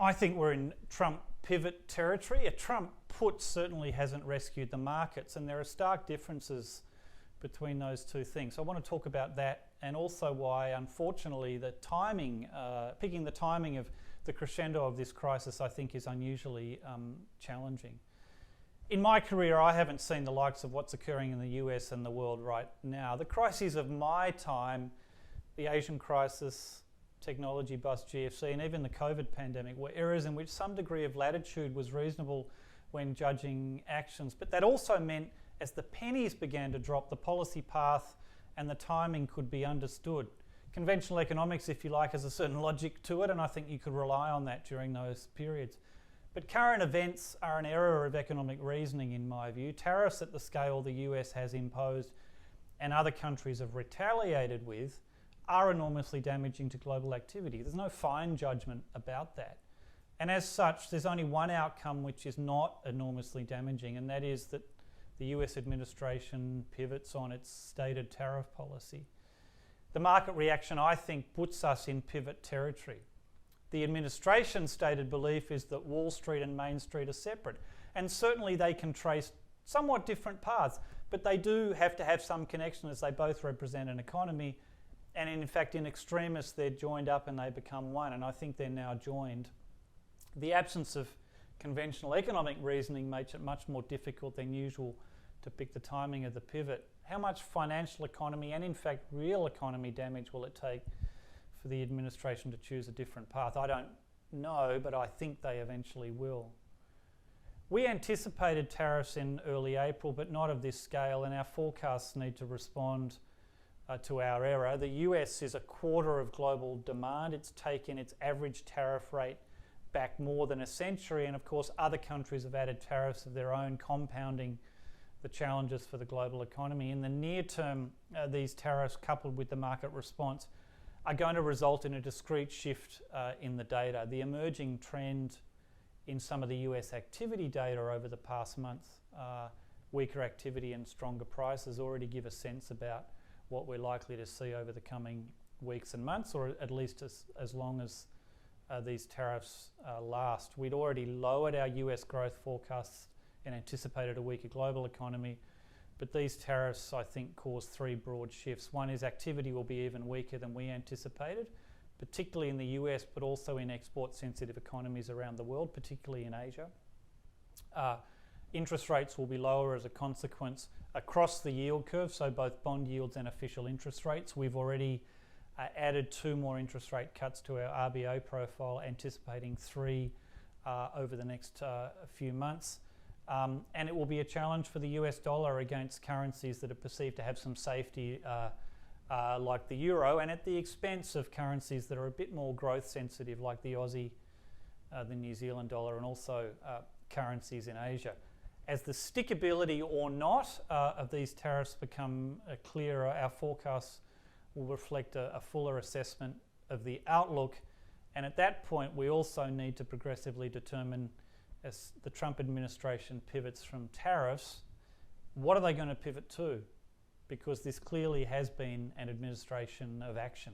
I think we're in Trump pivot territory. A Trump put certainly hasn't rescued the markets, and there are stark differences between those two things. So I want to talk about that, and also why, unfortunately, the timing, picking the timing of the crescendo of this crisis, I think is unusually challenging. In my career, I haven't seen the likes of what's occurring in the US and the world right now. The crises of my time, the Asian crisis, technology bust, GFC, and even the COVID pandemic were eras in which some degree of latitude was reasonable when judging actions. But that also meant as the pennies began to drop, the policy path and the timing could be understood. Conventional economics, if you like, has a certain logic to it, and I think you could rely on that during those periods. But current events are an error of economic reasoning, in my view. Tariffs at the scale the US has imposed and other countries have retaliated with are enormously damaging to global activity. There's no fine judgment about that. And as such, there's only one outcome which is not enormously damaging, and that is that the US administration pivots on its stated tariff policy. The market reaction, I think, puts us in pivot territory. The administration's stated belief is that Wall Street and Main Street are separate, and certainly they can trace somewhat different paths, but they do have to have some connection as they both represent an economy, and in fact in extremis they're joined up and they become one, and I think they're now joined. The absence of conventional economic reasoning makes it much more difficult than usual to pick the timing of the pivot. How much financial economy and in fact real economy damage will it take for the administration to choose a different path? I don't know, but I think they eventually will. We anticipated tariffs in early April, but not of this scale, and our forecasts need to respond to our era. The US is a quarter of global demand. It's taken its average tariff rate back more than a century, and of course other countries have added tariffs of their own, compounding the challenges for the global economy. In the near term, these tariffs, coupled with the market response, are going to result in a discrete shift in the data. The emerging trend in some of the US activity data over the past month, weaker activity and stronger prices, already give a sense about what we're likely to see over the coming weeks and months, or at least as long as these tariffs last. We'd already lowered our US growth forecasts and anticipated a weaker global economy, but these tariffs, I think, cause three broad shifts. One is activity will be even weaker than we anticipated, particularly in the US, but also in export-sensitive economies around the world, particularly in Asia. Interest rates will be lower as a consequence across the yield curve, so both bond yields and official interest rates. We've already added 2 more interest rate cuts to our RBA profile, anticipating 3 over the next few months. And it will be a challenge for the US dollar against currencies that are perceived to have some safety, like the euro, and at the expense of currencies that are a bit more growth sensitive, like the Aussie, the New Zealand dollar, and also currencies in Asia. As the stickability or not of these tariffs become clearer, our forecasts will reflect a fuller assessment of the outlook, and at that point we also need to progressively determine, as the Trump administration pivots from tariffs, what are they going to pivot to? Because this clearly has been an administration of action.